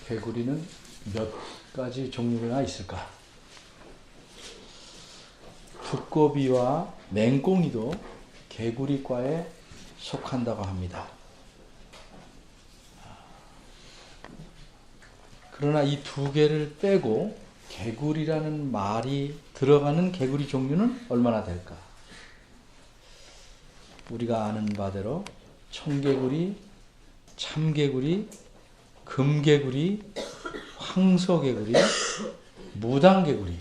개구리는 몇 가지 종류가 있을까? 두꺼비와 맹꽁이도 개구리과에 속한다고 합니다. 그러나 이 두 개를 빼고 개구리라는 말이 들어가는 개구리 종류는 얼마나 될까? 우리가 아는 바대로 청개구리, 참개구리, 금개구리, 황소개구리, 무당개구리,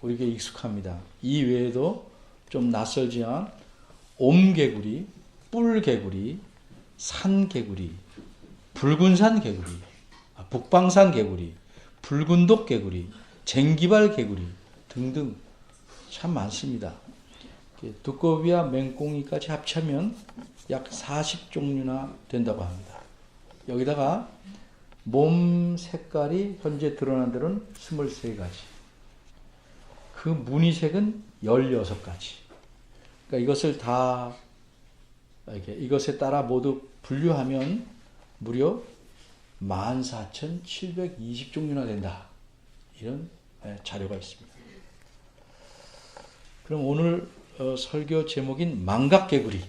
우리에게 익숙합니다. 이 외에도 좀 낯설지만 옴개구리, 뿔개구리, 산개구리, 붉은산개구리, 북방산개구리, 붉은독개구리, 쟁기발개구리 등등 참 많습니다. 두꺼비와 맹꽁이까지 합치면 약 40종류나 된다고 합니다. 여기다가 몸 색깔이 현재 드러난 데는 23가지. 그 무늬색은 16가지. 그러니까 이것을 다 이것에 따라 모두 분류하면 무려 14,720종류나 된다. 이런 자료가 있습니다. 그럼 오늘 설교 제목인 망각개구리.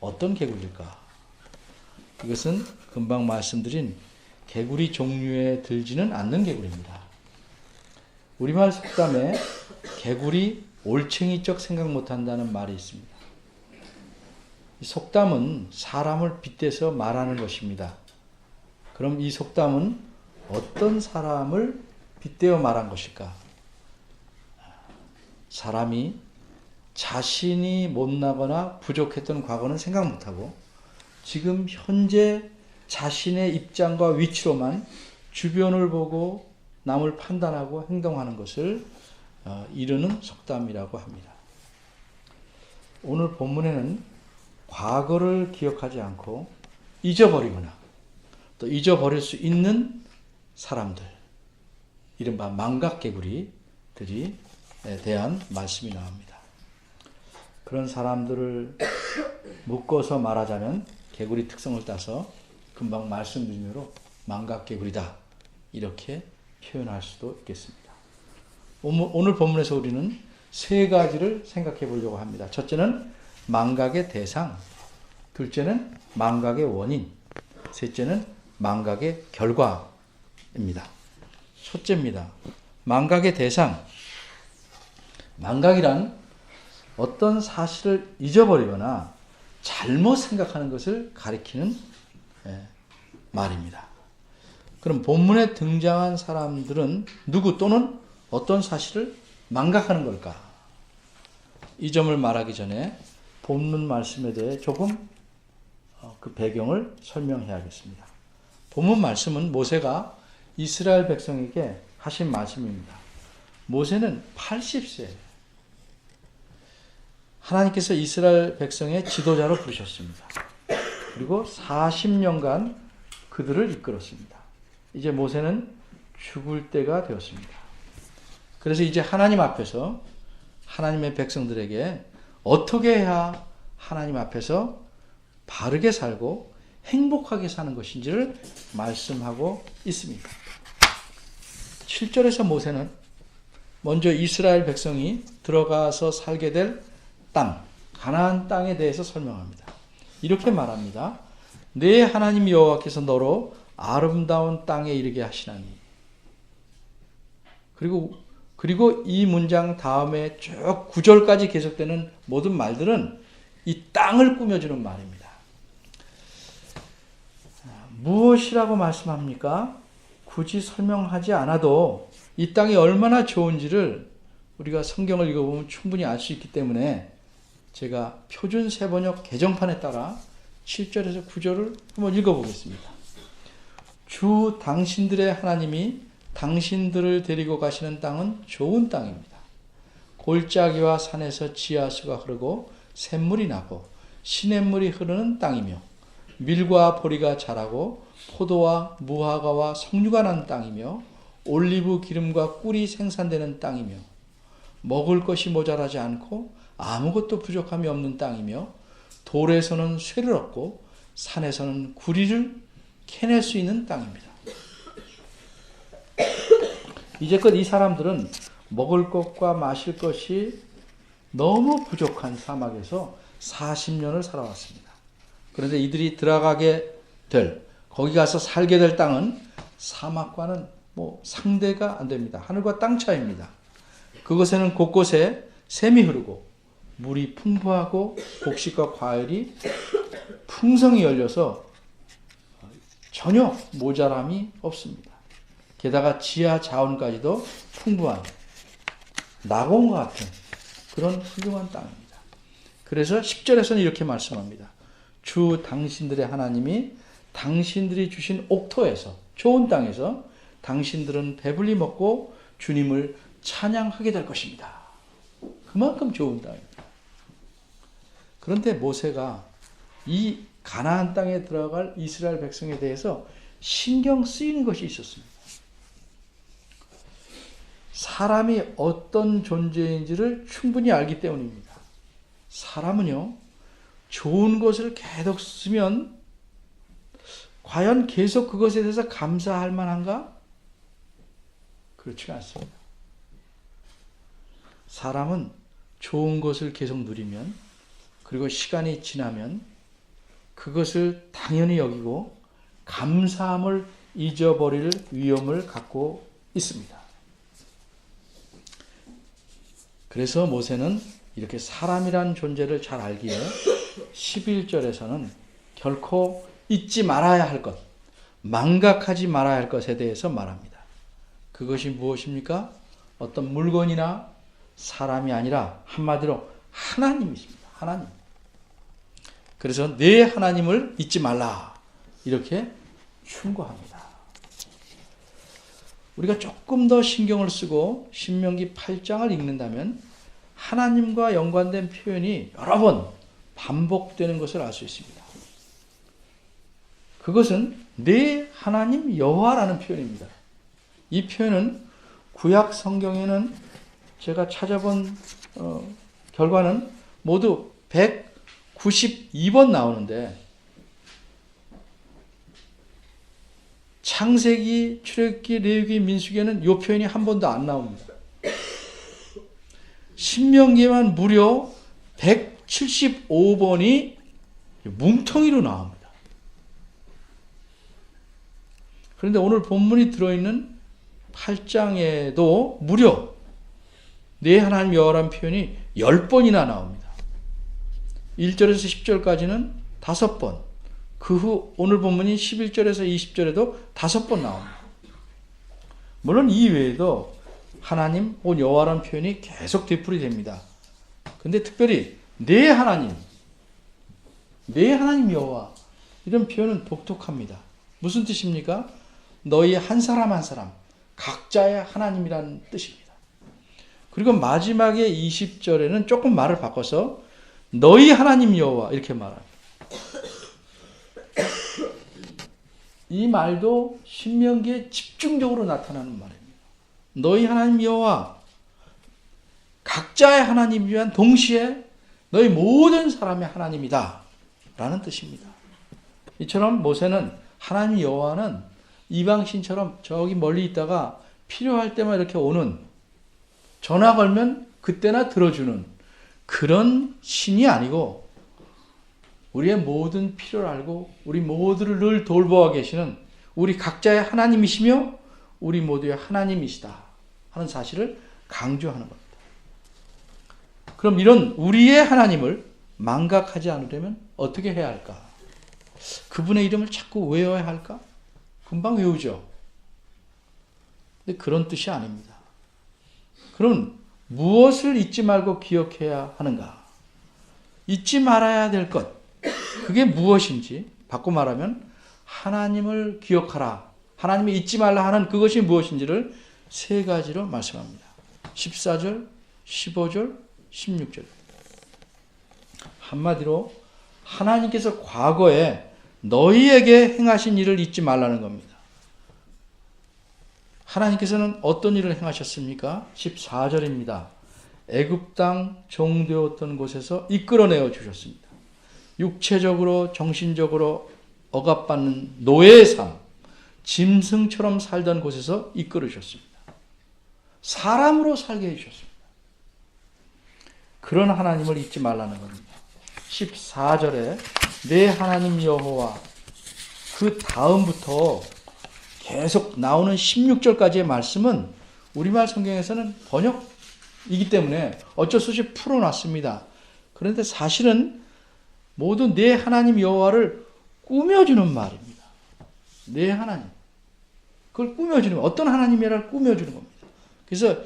어떤 개구리일까? 이것은 금방 말씀드린 개구리 종류에 들지는 않는 개구리입니다. 우리말 속담에 개구리 올챙이적 생각 못한다는 말이 있습니다. 이 속담은 사람을 빗대서 말하는 것입니다. 그럼 이 속담은 어떤 사람을 빗대어 말한 것일까? 사람이 자신이 못나거나 부족했던 과거는 생각 못하고 지금 현재 자신의 입장과 위치로만 주변을 보고 남을 판단하고 행동하는 것을 이르는 속담이라고 합니다. 오늘 본문에는 과거를 기억하지 않고 잊어버리거나 또 잊어버릴 수 있는 사람들, 이른바 망각개구리들이 대한 말씀이 나옵니다. 그런 사람들을 묶어서 말하자면 개구리 특성을 따서 금방 말씀드린 대로 망각개구리다 이렇게 표현할 수도 있겠습니다. 오늘 본문에서 우리는 세 가지를 생각해 보려고 합니다. 첫째는 망각의 대상, 둘째는 망각의 원인, 셋째는 망각의 결과입니다. 첫째입니다. 망각의 대상. 망각이란 어떤 사실을 잊어버리거나 잘못 생각하는 것을 가리키는 말입니다. 그럼 본문에 등장한 사람들은 누구 또는 어떤 사실을 망각하는 걸까? 이 점을 말하기 전에 본문 말씀에 대해 조금 그 배경을 설명해야겠습니다. 본문 말씀은 모세가 이스라엘 백성에게 하신 말씀입니다. 모세는 80세, 하나님께서 이스라엘 백성의 지도자로 부르셨습니다. 그리고 40년간 그들을 이끌었습니다. 이제 모세는 죽을 때가 되었습니다. 그래서 이제 하나님 앞에서 하나님의 백성들에게 어떻게 해야 하나님 앞에서 바르게 살고 행복하게 사는 것인지를 말씀하고 있습니다. 7절에서 모세는 먼저 이스라엘 백성이 들어가서 살게 될 땅, 가나안 땅에 대해서 설명합니다. 이렇게 말합니다. 내 하나님 여호와께서 너로 아름다운 땅에 이르게 하시나니. 그리고 이 문장 다음에 쭉 9절까지 계속되는 모든 말들은 이 땅을 꾸며주는 말입니다. 무엇이라고 말씀합니까? 굳이 설명하지 않아도 이 땅이 얼마나 좋은지를 우리가 성경을 읽어보면 충분히 알 수 있기 때문에 제가 표준 세번역 개정판에 따라 7절에서 9절을 한번 읽어보겠습니다. 주 당신들의 하나님이 당신들을 데리고 가시는 땅은 좋은 땅입니다. 골짜기와 산에서 지하수가 흐르고 샘물이 나고 시냇물이 흐르는 땅이며 밀과 보리가 자라고 포도와 무화과와 석류가 난 땅이며 올리브 기름과 꿀이 생산되는 땅이며 먹을 것이 모자라지 않고 아무것도 부족함이 없는 땅이며 돌에서는 쇠를 얻고 산에서는 구리를 캐낼 수 있는 땅입니다. 이제껏 이 사람들은 먹을 것과 마실 것이 너무 부족한 사막에서 40년을 살아왔습니다. 그런데 이들이 들어가게 될, 거기 가서 살게 될 땅은 사막과는 상대가 안 됩니다. 하늘과 땅 차이입니다. 그곳에는 곳곳에 샘이 흐르고 물이 풍부하고 곡식과 과일이 풍성히 열려서 전혀 모자람이 없습니다. 게다가 지하 자원까지도 풍부한 낙원과 같은 그런 훌륭한 땅입니다. 그래서 10절에서는 이렇게 말씀합니다. 주 당신들의 하나님이 당신들이 주신 옥토에서, 좋은 땅에서 당신들은 배불리 먹고 주님을 찬양하게 될 것입니다. 그만큼 좋은 땅입니다. 그런데 모세가 이 가나안 땅에 들어갈 이스라엘 백성에 대해서 신경 쓰이는 것이 있었습니다. 사람이 어떤 존재인지를 충분히 알기 때문입니다. 사람은요, 좋은 것을 계속 쓰면 과연 계속 그것에 대해서 감사할 만한가? 그렇지가 않습니다. 사람은 좋은 것을 계속 누리면, 그리고 시간이 지나면 그것을 당연히 여기고 감사함을 잊어버릴 위험을 갖고 있습니다. 그래서 모세는 이렇게 사람이란 존재를 잘 알기에 11절에서는 결코 잊지 말아야 할 것, 망각하지 말아야 할 것에 대해서 말합니다. 그것이 무엇입니까? 어떤 물건이나 사람이 아니라 한마디로 하나님이십니다. 하나님. 그래서 내 하나님을 잊지 말라, 이렇게 충고합니다. 우리가 조금 더 신경을 쓰고 신명기 8장을 읽는다면 하나님과 연관된 표현이 여러 번 반복되는 것을 알 수 있습니다. 그것은 내 하나님 여호와라는 표현입니다. 이 표현은 구약 성경에는 제가 찾아본 결과는 모두 192번 나오는데, 창세기, 출애굽기, 레위기, 민수기에는 이 표현이 한 번도 안 나옵니다. 신명기에만 무려 175번이 뭉텅이로 나옵니다. 그런데 오늘 본문이 들어있는 8장에도 무려 내 하나님 여호와라는 표현이 10번이나 나옵니다. 1절에서 10절까지는 5번, 그 후 오늘 본문인 11절에서 20절에도 5번 나옵니다. 물론 이 외에도 하나님 혹은 여호와라는 표현이 계속 되풀이됩니다. 근데 특별히 내 하나님 여호와, 이런 표현은 독특합니다. 무슨 뜻입니까? 너희 한 사람 한 사람 각자의 하나님이라는 뜻입니다. 그리고 마지막에 20절에는 조금 말을 바꿔서 너희 하나님 여호와 이렇게 말합니다. 이 말도 신명기에 집중적으로 나타나는 말입니다. 너희 하나님 여호와, 각자의 하나님이지만 동시에 너희 모든 사람의 하나님이다 라는 뜻입니다. 이처럼 모세는 하나님 여호와는 이방신처럼 저기 멀리 있다가 필요할 때만 이렇게 오는, 전화 걸면 그때나 들어주는 그런 신이 아니고 우리의 모든 필요를 알고 우리 모두를 늘 돌보아 계시는 우리 각자의 하나님이시며 우리 모두의 하나님이시다 하는 사실을 강조하는 겁니다. 그럼 이런 우리의 하나님을 망각하지 않으려면 어떻게 해야 할까? 그분의 이름을 자꾸 외워야 할까? 금방 외우죠. 근데 그런 뜻이 아닙니다. 그럼 무엇을 잊지 말고 기억해야 하는가? 잊지 말아야 될 것, 그게 무엇인지 바꿔 말하면 하나님을 기억하라, 하나님이 잊지 말라 하는 그것이 무엇인지를 세 가지로 말씀합니다. 14절, 15절, 16절. 한마디로 하나님께서 과거에 너희에게 행하신 일을 잊지 말라는 겁니다. 하나님께서는 어떤 일을 행하셨습니까? 14절입니다. 애굽 땅 종되었던 곳에서 이끌어내어 주셨습니다. 육체적으로 정신적으로 억압받는 노예의 삶, 짐승처럼 살던 곳에서 이끌으셨습니다. 사람으로 살게 해주셨습니다. 그런 하나님을 잊지 말라는 겁니다. 14절에 내 하나님 여호와, 그 다음부터 계속 나오는 16절까지의 말씀은 우리말 성경에서는 번역이기 때문에 어쩔 수 없이 풀어놨습니다. 그런데 사실은 모두 내 하나님 여호와를 꾸며주는 말입니다. 내 하나님. 그걸 꾸며주는, 어떤 하나님이라를 꾸며주는 겁니다. 그래서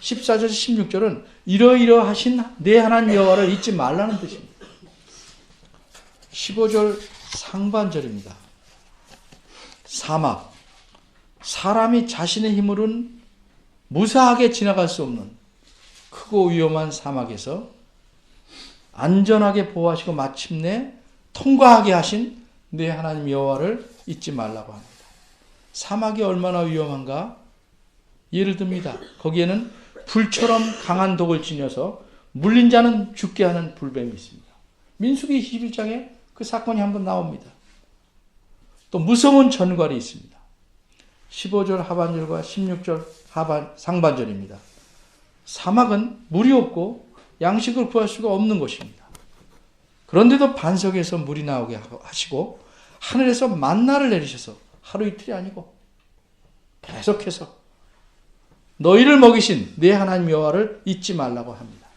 14절, 16절은 이러이러하신 내 하나님 여호와를 잊지 말라는 뜻입니다. 15절 상반절입니다. 사막. 사람이 자신의 힘으로는 무사하게 지나갈 수 없는 크고 위험한 사막에서 안전하게 보호하시고 마침내 통과하게 하신 내 하나님 여호와를 잊지 말라고 합니다. 사막이 얼마나 위험한가? 예를 듭니다. 거기에는 불처럼 강한 독을 지녀서 물린 자는 죽게 하는 불뱀이 있습니다. 민수기 21장에 그 사건이 한번 나옵니다. 또 무서운 전갈이 있습니다. 15절 하반절과 16절 상반절입니다. 사막은 물이 없고 양식을 구할 수가 없는 곳입니다. 그런데도 반석에서 물이 나오게 하시고 하늘에서 만나를 내리셔서 하루 이틀이 아니고 계속해서 너희를 먹이신 내 하나님 여호와를 잊지 말라고 합니다.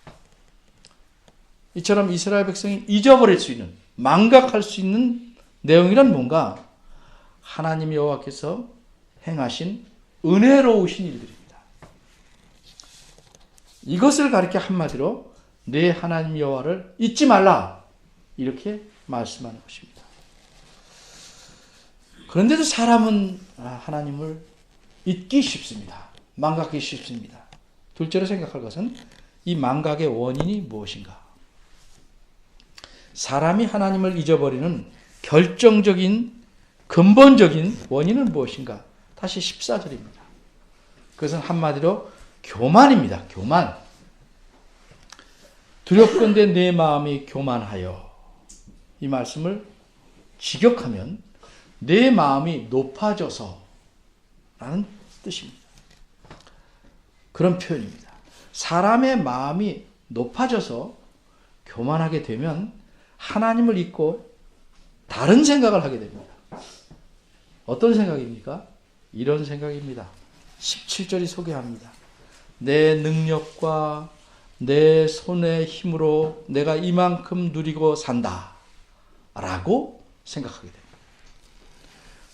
이처럼 이스라엘 백성이 잊어버릴 수 있는, 망각할 수 있는 내용이란 뭔가? 하나님 여호와께서 행하신 은혜로우신 일들입니다. 이것을 가리켜 한마디로 내 하나님 여호와를 잊지 말라, 이렇게 말씀하는 것입니다. 그런데도 사람은 하나님을 잊기 쉽습니다. 망각하기 쉽습니다. 둘째로 생각할 것은 이 망각의 원인이 무엇인가? 사람이 하나님을 잊어버리는 결정적인, 근본적인 원인은 무엇인가? 다시 14절입니다. 그것은 한마디로 교만입니다. 교만. 두렵건대 내 마음이 교만하여. 이 말씀을 직역하면 내 마음이 높아져서 라는 뜻입니다. 그런 표현입니다. 사람의 마음이 높아져서 교만하게 되면 하나님을 잊고 다른 생각을 하게 됩니다. 어떤 생각입니까? 이런 생각입니다. 17절이 소개합니다. 내 능력과 내 손의 힘으로 내가 이만큼 누리고 산다 라고 생각하게 됩니다.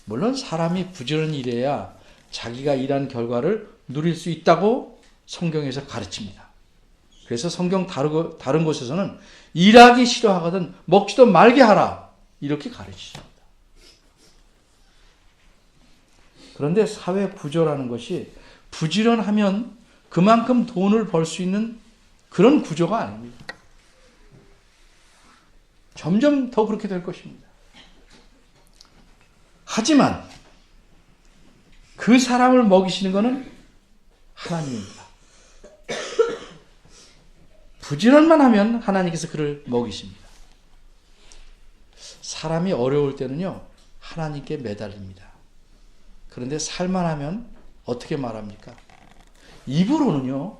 물론 사람이 부지런히 일해야 자기가 일한 결과를 누릴 수 있다고 성경에서 가르칩니다. 그래서 성경 다른 곳에서는 일하기 싫어하거든 먹지도 말게 하라 이렇게 가르치십니다. 그런데 사회 구조라는 것이 부지런하면 그만큼 돈을 벌 수 있는 그런 구조가 아닙니다. 점점 더 그렇게 될 것입니다. 하지만 그 사람을 먹이시는 것은 하나님입니다. 부지런만 하면 하나님께서 그를 먹이십니다. 사람이 어려울 때는요, 하나님께 매달립니다. 그런데 살만하면 어떻게 말합니까? 입으로는요,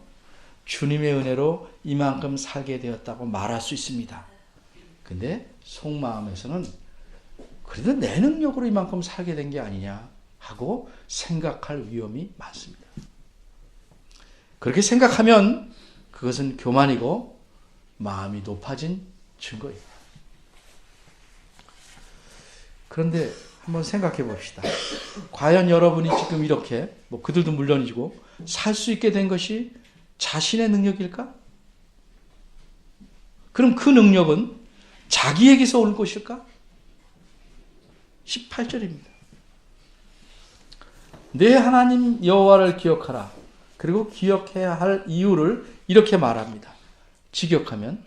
주님의 은혜로 이만큼 살게 되었다고 말할 수 있습니다. 근데 속마음에서는 그래도 내 능력으로 이만큼 살게 된 게 아니냐 하고 생각할 위험이 많습니다. 그렇게 생각하면 그것은 교만이고 마음이 높아진 증거입니다. 그런데 한번 생각해 봅시다. 과연 여러분이 지금 이렇게 그들도 물론이고 살 수 있게 된 것이 자신의 능력일까? 그럼 그 능력은 자기에게서 올 것일까? 18절입니다. 내 하나님 여호와를 기억하라. 그리고 기억해야 할 이유를 이렇게 말합니다. 직역하면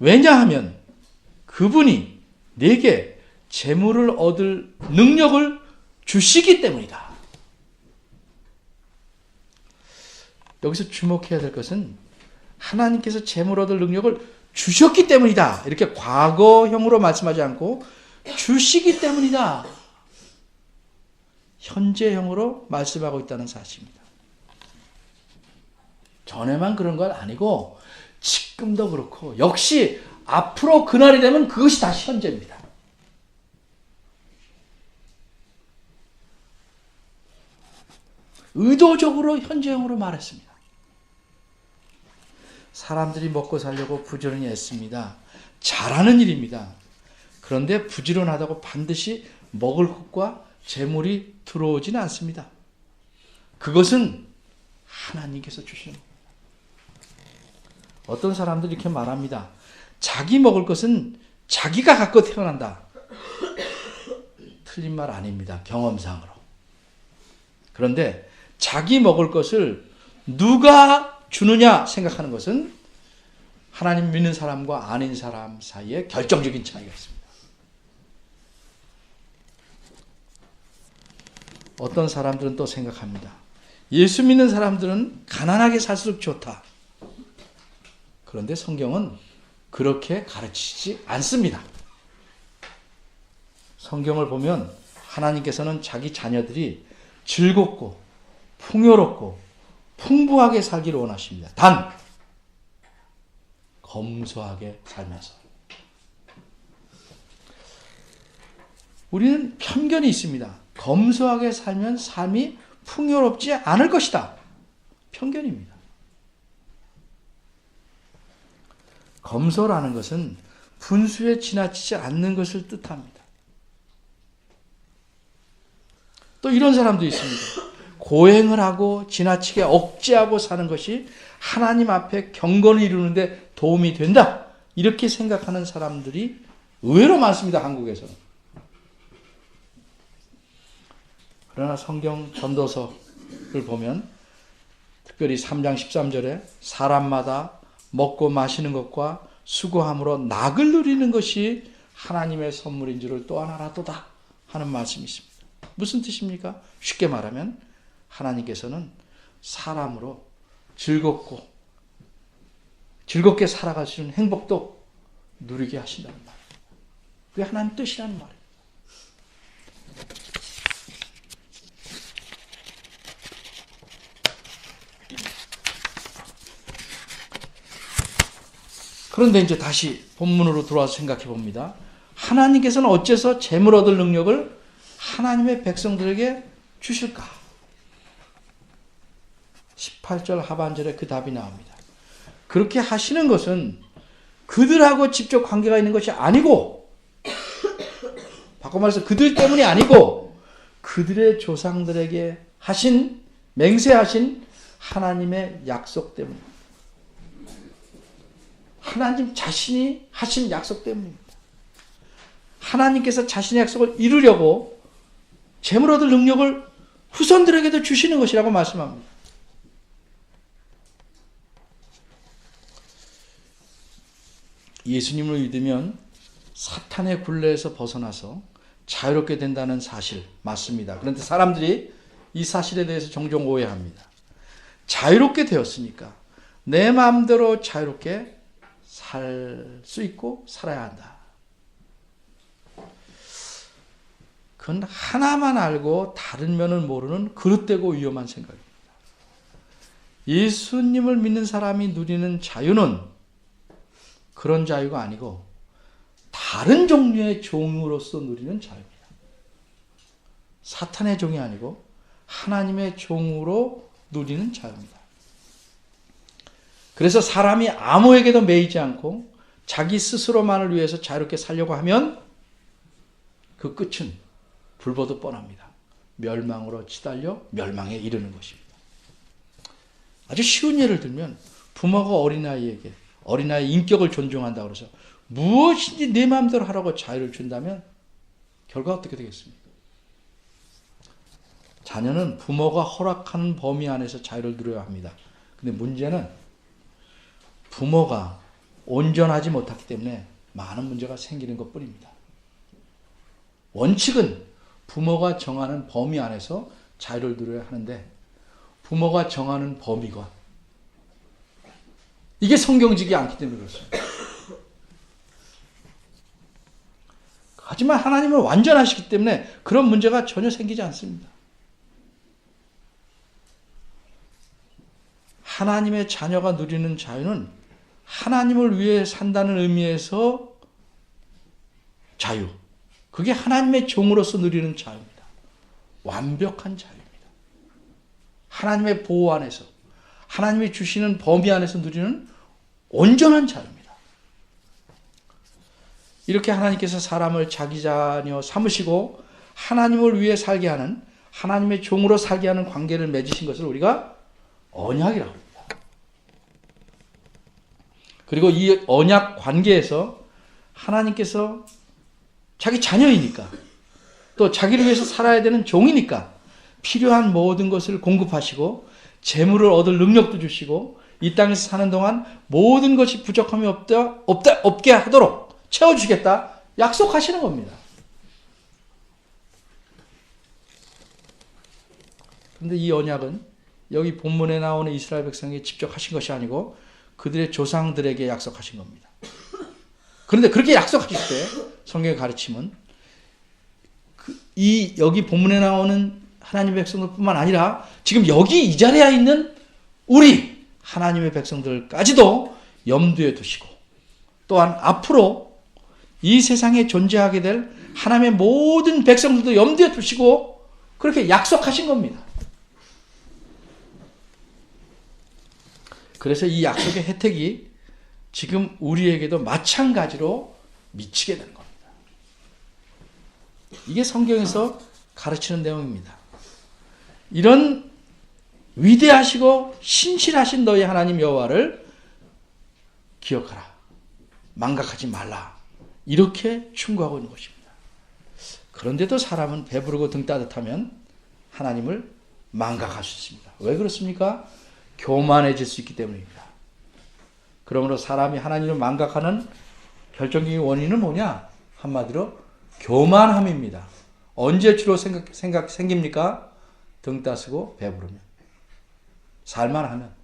왜냐하면 그분이 내게 재물을 얻을 능력을 주시기 때문이다. 여기서 주목해야 될 것은 하나님께서 재물 얻을 능력을 주셨기 때문이다. 이렇게 과거형으로 말씀하지 않고 주시기 때문이다. 현재형으로 말씀하고 있다는 사실입니다. 전에만 그런 건 아니고 지금도 그렇고 역시 앞으로 그날이 되면 그것이 다시 현재입니다. 의도적으로 현재형으로 말했습니다. 사람들이 먹고 살려고 부지런히 애씁니다. 잘하는 일입니다. 그런데 부지런하다고 반드시 먹을 것과 재물이 들어오지는 않습니다. 그것은 하나님께서 주시는 겁니다. 어떤 사람들이 이렇게 말합니다. 자기 먹을 것은 자기가 갖고 태어난다. 틀린 말 아닙니다. 경험상으로. 그런데 자기 먹을 것을 누가 주느냐 생각하는 것은 하나님 믿는 사람과 아닌 사람 사이에 결정적인 차이가 있습니다. 어떤 사람들은 또 생각합니다. 예수 믿는 사람들은 가난하게 살수록 좋다. 그런데 성경은 그렇게 가르치지 않습니다. 성경을 보면 하나님께서는 자기 자녀들이 즐겁고 풍요롭고 풍부하게 살기를 원하십니다. 단 검소하게 살면서. 우리는 편견이 있습니다. 검소하게 살면 삶이 풍요롭지 않을 것이다. 편견입니다. 검소라는 것은 분수에 지나치지 않는 것을 뜻합니다. 또 이런 사람도 있습니다. 고행을 하고 지나치게 억제하고 사는 것이 하나님 앞에 경건을 이루는데 도움이 된다. 이렇게 생각하는 사람들이 의외로 많습니다. 한국에서는. 그러나 성경 전도서를 보면 특별히 3장 13절에 사람마다 먹고 마시는 것과 수고함으로 낙을 누리는 것이 하나님의 선물인 줄을 또한 알아도다 하는 말씀이 있습니다. 무슨 뜻입니까? 쉽게 말하면 하나님께서는 사람으로 즐겁게 살아갈 수 있는 행복도 누리게 하신다는 말입니다. 그게 하나님 뜻이라는 말이에요. 그런데 이제 다시 본문으로 들어와서 생각해 봅니다. 하나님께서는 어째서 재물 얻을 능력을 하나님의 백성들에게 주실까? 18절 하반절에 그 답이 나옵니다. 그렇게 하시는 것은 그들하고 직접 관계가 있는 것이 아니고, 바꿔 말해서 그들 때문이 아니고 그들의 조상들에게 맹세하신 하나님의 약속 때문입니다. 하나님 자신이 하신 약속 때문입니다. 하나님께서 자신의 약속을 이루려고 재물 얻을 능력을 후손들에게도 주시는 것이라고 말씀합니다. 예수님을 믿으면 사탄의 굴레에서 벗어나서 자유롭게 된다는 사실 맞습니다. 그런데 사람들이 이 사실에 대해서 종종 오해합니다. 자유롭게 되었으니까 내 마음대로 자유롭게 살 수 있고 살아야 한다. 그건 하나만 알고 다른 면을 모르는 그릇되고 위험한 생각입니다. 예수님을 믿는 사람이 누리는 자유는 그런 자유가 아니고 다른 종류의 종으로서 누리는 자유입니다. 사탄의 종이 아니고 하나님의 종으로 누리는 자유입니다. 그래서 사람이 아무에게도 매이지 않고 자기 스스로만을 위해서 자유롭게 살려고 하면 그 끝은 불보듯 뻔합니다. 멸망으로 치달려 멸망에 이르는 것입니다. 아주 쉬운 예를 들면 부모가 어린아이에게 어린아이의 인격을 존중한다고 해서 무엇인지 내 마음대로 하라고 자유를 준다면 결과가 어떻게 되겠습니까? 자녀는 부모가 허락하는 범위 안에서 자유를 누려야 합니다. 근데 문제는 부모가 온전하지 못하기 때문에 많은 문제가 생기는 것뿐입니다. 원칙은 부모가 정하는 범위 안에서 자유를 누려야 하는데 부모가 정하는 범위가 이게 성경적이지 않기 때문에 그렇습니다. 하지만 하나님은 완전하시기 때문에 그런 문제가 전혀 생기지 않습니다. 하나님의 자녀가 누리는 자유는 하나님을 위해 산다는 의미에서 자유. 그게 하나님의 종으로서 누리는 자유입니다. 완벽한 자유입니다. 하나님의 보호 안에서, 하나님이 주시는 범위 안에서 누리는 온전한 자유입니다. 이렇게 하나님께서 사람을 자기 자녀 삼으시고 하나님을 위해 살게 하는, 하나님의 종으로 살게 하는 관계를 맺으신 것을 우리가 언약이라고 합니다. 그리고 이 언약 관계에서 하나님께서 자기 자녀이니까, 또 자기를 위해서 살아야 되는 종이니까 필요한 모든 것을 공급하시고 재물을 얻을 능력도 주시고 이 땅에서 사는 동안 모든 것이 부족함이 없게 하도록 채워주겠다 약속하시는 겁니다. 그런데 이 언약은 여기 본문에 나오는 이스라엘 백성에게 직접 하신 것이 아니고 그들의 조상들에게 약속하신 겁니다. 그런데 그렇게 약속하실 때 성경의 가르침은 여기 본문에 나오는 하나님의 백성들뿐만 아니라 지금 여기 이 자리에 있는 우리 하나님의 백성들까지도 염두에 두시고 또한 앞으로 이 세상에 존재하게 될 하나님의 모든 백성들도 염두에 두시고 그렇게 약속하신 겁니다. 그래서 이 약속의 혜택이 지금 우리에게도 마찬가지로 미치게 되는 겁니다. 이게 성경에서 가르치는 내용입니다. 이런 위대하시고 신실하신 너희 하나님 여호와를 기억하라. 망각하지 말라. 이렇게 충고하고 있는 것입니다. 그런데도 사람은 배부르고 등 따뜻하면 하나님을 망각할 수 있습니다. 왜 그렇습니까? 교만해질 수 있기 때문입니다. 그러므로 사람이 하나님을 망각하는 결정적인 원인은 뭐냐? 한마디로 교만함입니다. 언제 주로 생깁니까? 등 따스고 배부르면. 살만하면.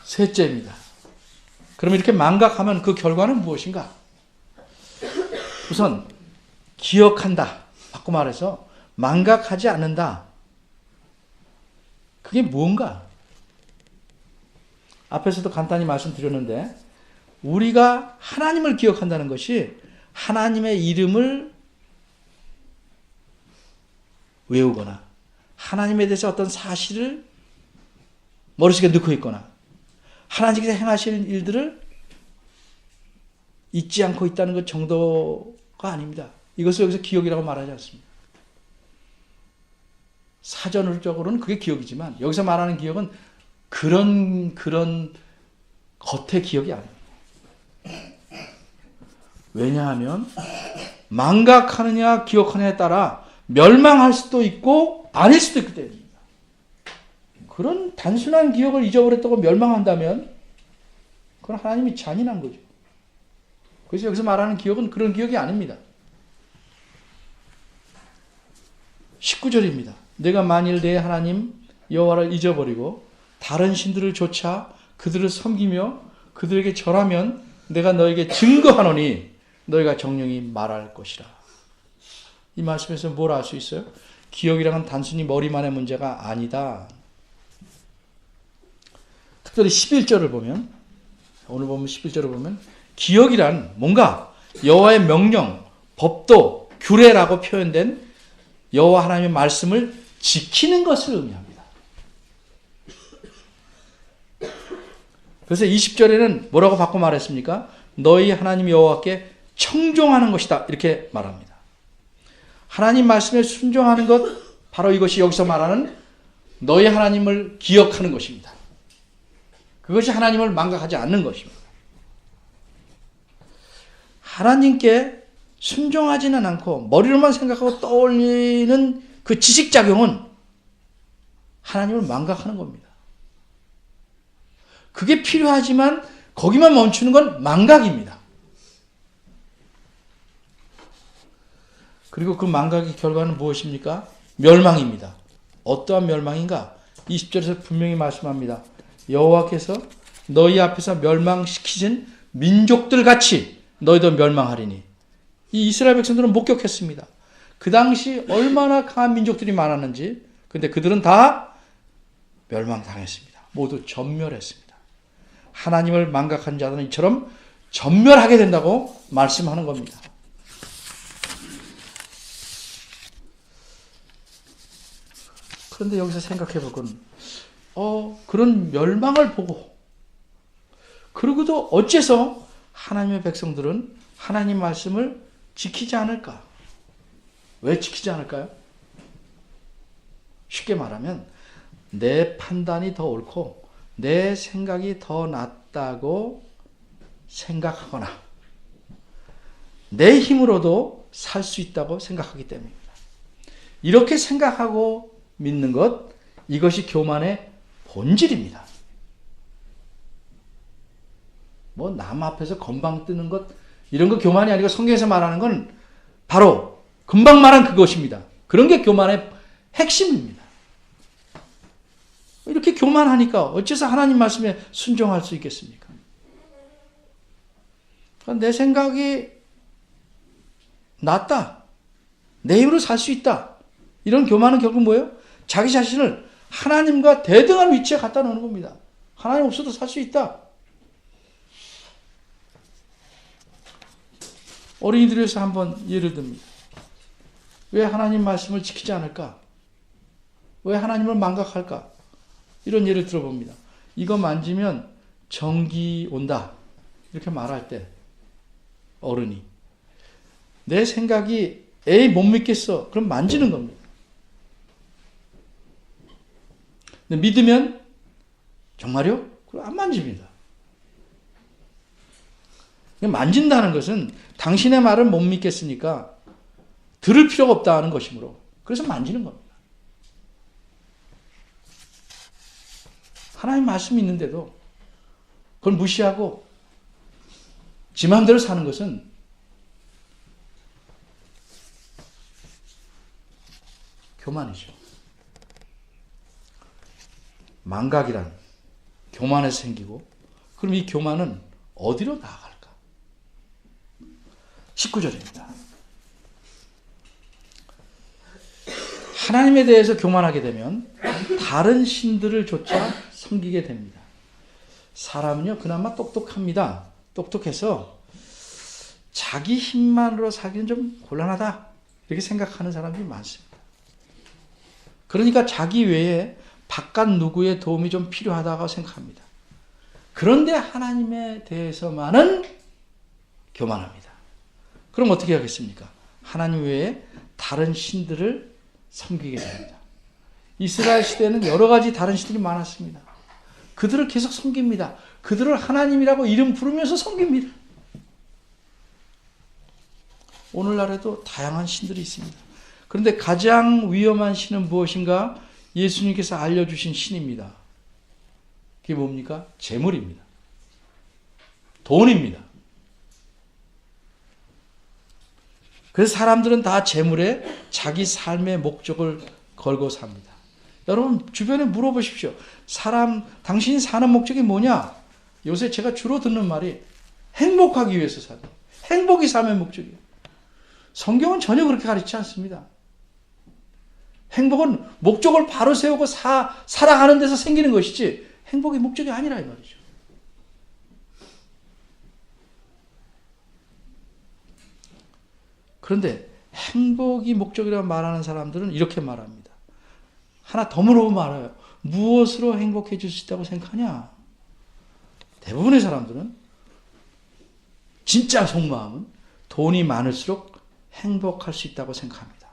셋째입니다. 그럼 이렇게 망각하면 그 결과는 무엇인가? 우선 기억한다. 바꿔 말해서 망각하지 않는다. 그게 무언가? 앞에서도 간단히 말씀드렸는데 우리가 하나님을 기억한다는 것이 하나님의 이름을 외우거나 하나님에 대해서 어떤 사실을 머릿속에 넣고 있거나 하나님께서 행하실 일들을 잊지 않고 있다는 것 정도가 아닙니다. 이것을 여기서 기억이라고 말하지 않습니다. 사전적으로는 그게 기억이지만 여기서 말하는 기억은 그런 겉의 기억이 아닙니다. 왜냐하면 망각하느냐 기억하느냐에 따라 멸망할 수도 있고 아닐 수도 있기 때문입니다. 그런 단순한 기억을 잊어버렸다고 멸망한다면 그건 하나님이 잔인한 거죠. 그래서 여기서 말하는 기억은 그런 기억이 아닙니다. 19절입니다. 내가 만일 내 하나님 여호와를 잊어버리고 다른 신들을 좇아 그들을 섬기며 그들에게 절하면 내가 너에게 증거하노니 너희가 정령이 말할 것이라. 이 말씀에서 뭘 알 수 있어요? 기억이란 단순히 머리만의 문제가 아니다. 특별히 11절을 보면 오늘 보면 11절을 보면 기억이란 뭔가 여호와의 명령, 법도, 규례라고 표현된 여호와 하나님의 말씀을 지키는 것을 의미합니다. 그래서 20절에는 뭐라고 바꿔 말했습니까? 너희 하나님 여호와께 청종하는 것이다. 이렇게 말합니다. 하나님 말씀에 순종하는 것, 바로 이것이 여기서 말하는 너희 하나님을 기억하는 것입니다. 그것이 하나님을 망각하지 않는 것입니다. 하나님께 순종하지는 않고 머리로만 생각하고 떠올리는 그 지식작용은 하나님을 망각하는 겁니다. 그게 필요하지만 거기만 멈추는 건 망각입니다. 그리고 그 망각의 결과는 무엇입니까? 멸망입니다. 어떠한 멸망인가? 20절에서 분명히 말씀합니다. 여호와께서 너희 앞에서 멸망시키신 민족들 같이 너희도 멸망하리니. 이 이스라엘 백성들은 목격했습니다. 그 당시 얼마나 강한 민족들이 많았는지 근데 그들은 다 멸망당했습니다. 모두 전멸했습니다. 하나님을 망각한 자들은 이처럼 전멸하게 된다고 말씀하는 겁니다. 그런데 여기서 생각해 볼 건, 그런 멸망을 보고, 그러고도 어째서 하나님의 백성들은 하나님 말씀을 지키지 않을까? 왜 지키지 않을까요? 쉽게 말하면, 내 판단이 더 옳고, 내 생각이 더 낫다고 생각하거나, 내 힘으로도 살 수 있다고 생각하기 때문입니다. 이렇게 생각하고 믿는 것, 이것이 교만의 본질입니다. 뭐 남 앞에서 건방 뜨는 것, 이런 거 교만이 아니고 성경에서 말하는 건 바로 금방 말한 그것입니다. 그런 게 교만의 핵심입니다. 이렇게 교만하니까 어째서 하나님 말씀에 순종할 수 있겠습니까? 내 생각이 낫다. 내 힘으로 살 수 있다. 이런 교만은 결국 뭐예요? 자기 자신을 하나님과 대등한 위치에 갖다 놓는 겁니다. 하나님 없어도 살 수 있다. 어린이들에서 한번 예를 듭니다. 왜 하나님 말씀을 지키지 않을까? 왜 하나님을 망각할까? 이런 예를 들어봅니다. 이거 만지면 정기 온다. 이렇게 말할 때 어른이 내 생각이 에이 못 믿겠어. 그럼 만지는 겁니다. 근데 믿으면 정말요? 그럼 안 만집니다. 만진다는 것은 당신의 말을 못 믿겠으니까 들을 필요가 없다는 것이므로 그래서 만지는 겁니다. 하나님 말씀이 있는데도 그걸 무시하고 지 마음대로 사는 것은 교만이죠. 망각이란 교만에서 생기고, 그럼 이 교만은 어디로 나아갈까? 19절입니다. 하나님에 대해서 교만하게 되면 다른 신들을 조차 섬기게 됩니다. 사람은요, 그나마 똑똑합니다. 똑똑해서 자기 힘만으로 살기는 좀 곤란하다. 이렇게 생각하는 사람들이 많습니다. 그러니까 자기 외에 바깥 누구의 도움이 좀 필요하다고 생각합니다. 그런데 하나님에 대해서만은 교만합니다. 그럼 어떻게 하겠습니까? 하나님 외에 다른 신들을 섬기게 됩니다. 이스라엘 시대에는 여러 가지 다른 신들이 많았습니다. 그들을 계속 섬깁니다. 그들을 하나님이라고 이름 부르면서 섬깁니다. 오늘날에도 다양한 신들이 있습니다. 그런데 가장 위험한 신은 무엇인가? 예수님께서 알려주신 신입니다. 그게 뭡니까? 재물입니다. 돈입니다. 그래서 사람들은 다 재물에 자기 삶의 목적을 걸고 삽니다. 여러분 주변에 물어보십시오. 당신이 사는 목적이 뭐냐? 요새 제가 주로 듣는 말이 행복하기 위해서 사는, 행복이 삶의 목적이에요. 성경은 전혀 그렇게 가르치지 않습니다. 행복은 목적을 바로 세우고 살아가는 데서 생기는 것이지 행복이 목적이 아니라 이 말이죠. 그런데 행복이 목적이라고 말하는 사람들은 이렇게 말합니다. 하나 더 물어보면 알아요. 무엇으로 행복해질 수 있다고 생각하냐? 대부분의 사람들은 진짜 속마음은 돈이 많을수록 행복할 수 있다고 생각합니다.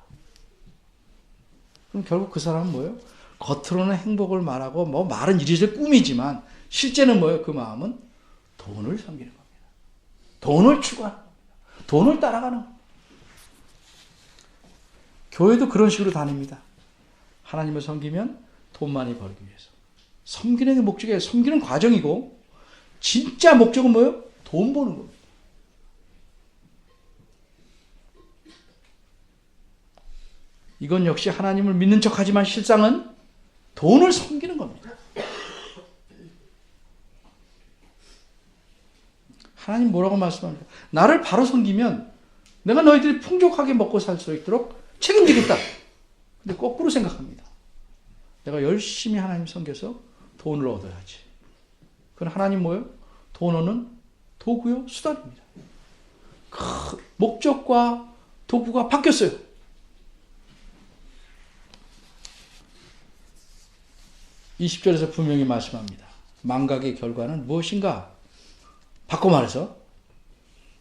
그럼 결국 그 사람은 뭐예요? 겉으로는 행복을 말하고 말은 이리저리 꾸미지만 실제는 뭐예요? 그 마음은 돈을 섬기는 겁니다. 돈을 추구하는 겁니다. 돈을 따라가는 겁니다. 교회도 그런 식으로 다닙니다. 하나님을 섬기면 돈 많이 벌기 위해서. 섬기는 게 목적이에요. 섬기는 과정이고 진짜 목적은 뭐예요? 돈 버는 겁니다. 이건 역시 하나님을 믿는 척하지만 실상은 돈을 섬기는 겁니다. 하나님 뭐라고 말씀합니까? 나를 바로 섬기면 내가 너희들이 풍족하게 먹고 살 수 있도록 책임지겠다. 근데 거꾸로 생각합니다. 내가 열심히 하나님 섬겨서 돈을 얻어야지. 그건 하나님 뭐예요? 돈 얻는 도구요? 수단입니다. 목적과 도구가 바뀌었어요. (20절에서) 분명히 말씀합니다. 망각의 결과는 무엇인가? 바꿔 말해서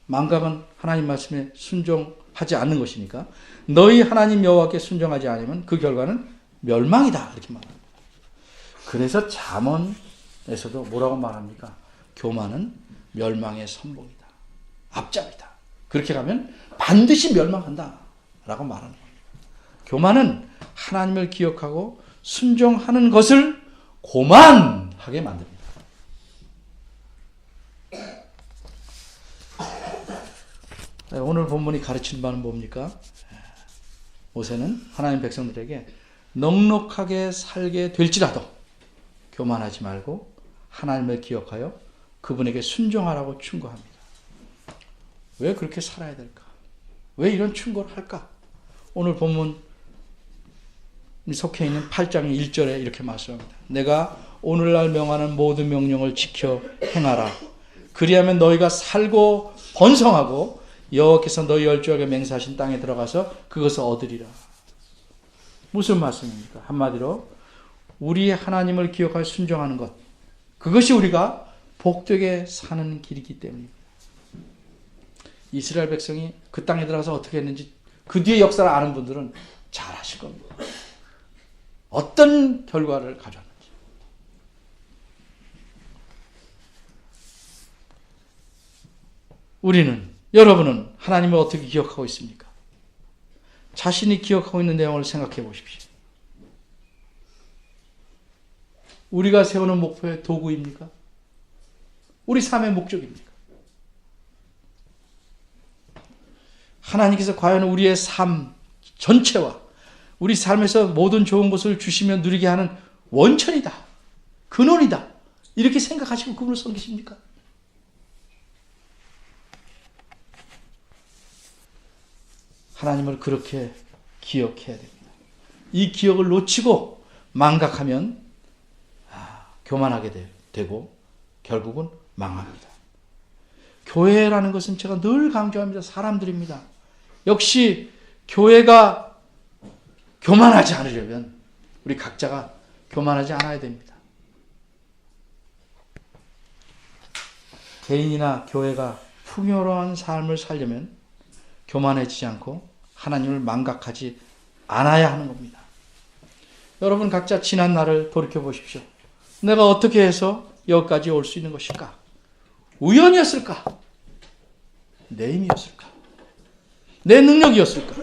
망각은 하나님 말씀에 순종하지 않는 것이니까 너희 하나님 여호와께 순종하지 않으면 그 결과는 멸망이다. 이렇게 말합니다. 그래서 잠언에서도 뭐라고 말합니까? 교만은 멸망의 선봉이다. 앞잡이다. 그렇게 가면 반드시 멸망한다. 라고 말하는 겁니다. 교만은 하나님을 기억하고 순종하는 것을 고만하게 만듭니다. 오늘 본문이 가르치는 바는 뭡니까? 모세는 하나님 백성들에게 넉넉하게 살게 될지라도 교만하지 말고 하나님을 기억하여 그분에게 순종하라고 충고합니다. 왜 그렇게 살아야 될까? 왜 이런 충고를 할까? 오늘 본문 속해 있는 8장 1절에 이렇게 말씀합니다. 내가 오늘날 명하는 모든 명령을 지켜 행하라. 그리하면 너희가 살고 번성하고 여호와께서 너희 열조에게 맹세하신 땅에 들어가서 그것을 얻으리라. 무슨 말씀입니까? 한마디로 우리 하나님을 기억하여 순종하는 것, 그것이 우리가 복되게 사는 길이기 때문입니다. 이스라엘 백성이 그 땅에 들어가서 어떻게 했는지 그 뒤에 역사를 아는 분들은 잘 아실 겁니다. 어떤 결과를 가져왔는지. 여러분은 하나님을 어떻게 기억하고 있습니까? 자신이 기억하고 있는 내용을 생각해 보십시오. 우리가 세우는 목표의 도구입니까? 우리 삶의 목적입니까? 하나님께서 과연 우리의 삶 전체와 우리 삶에서 모든 좋은 것을 주시며 누리게 하는 원천이다, 근원이다, 이렇게 생각하시고 그분을 섬기십니까? 하나님을 그렇게 기억해야 됩니다. 이 기억을 놓치고 망각하면 교만하게 되고 결국은 망합니다. 교회라는 것은 제가 늘 강조합니다. 사람들입니다. 역시 교회가 교만하지 않으려면 우리 각자가 교만하지 않아야 됩니다. 개인이나 교회가 풍요로운 삶을 살려면 교만해지지 않고 하나님을 망각하지 않아야 하는 겁니다. 여러분 각자 지난 날을 돌이켜 보십시오. 내가 어떻게 해서 여기까지 올 수 있는 것일까? 우연이었을까? 내 힘이었을까? 내 능력이었을까?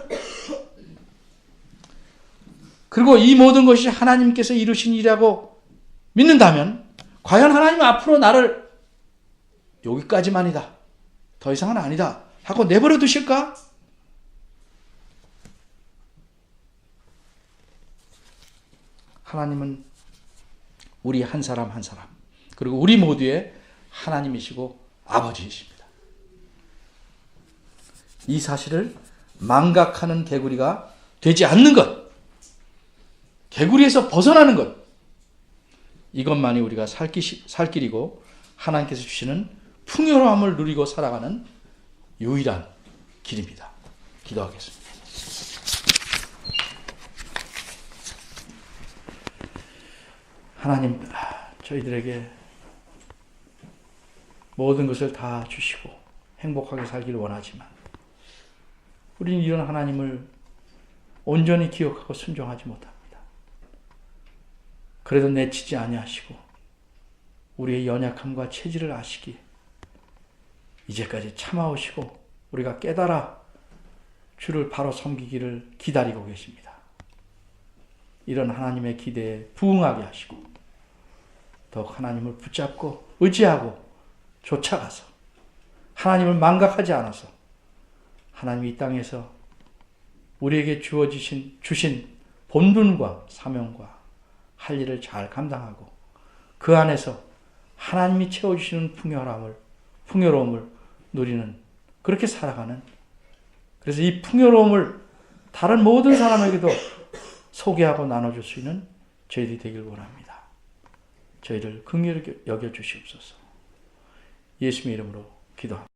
그리고 이 모든 것이 하나님께서 이루신 일이라고 믿는다면 과연 하나님 앞으로 나를 여기까지만이다, 더 이상은 아니다 하고 내버려 두실까? 하나님은 우리 한 사람 한 사람, 그리고 우리 모두의 하나님이시고 아버지이십니다. 이 사실을 망각하는 개구리가 되지 않는 것, 개구리에서 벗어나는 것, 이것만이 우리가 살 길이고 하나님께서 주시는 풍요로움을 누리고 살아가는 유일한 길입니다. 기도하겠습니다. 하나님, 저희들에게 모든 것을 다 주시고 행복하게 살기를 원하지만 우리는 이런 하나님을 온전히 기억하고 순종하지 못합니다. 그래도 내치지 아니하시고 우리의 연약함과 체질을 아시기에 이제까지 참아오시고 우리가 깨달아 주를 바로 섬기기를 기다리고 계십니다. 이런 하나님의 기대에 부응하게 하시고 더욱 하나님을 붙잡고 의지하고 쫓아가서 하나님을 망각하지 않아서 하나님이 이 땅에서 우리에게 주신 본분과 사명과 할 일을 잘 감당하고 그 안에서 하나님이 채워주시는 풍요로움을 누리는, 그렇게 살아가는, 그래서 이 풍요로움을 다른 모든 사람에게도 소개하고 나눠줄 수 있는 저희들이 되길 원합니다. 저희를 긍휼히 여겨 주시옵소서. 예수님의 이름으로 기도합니다.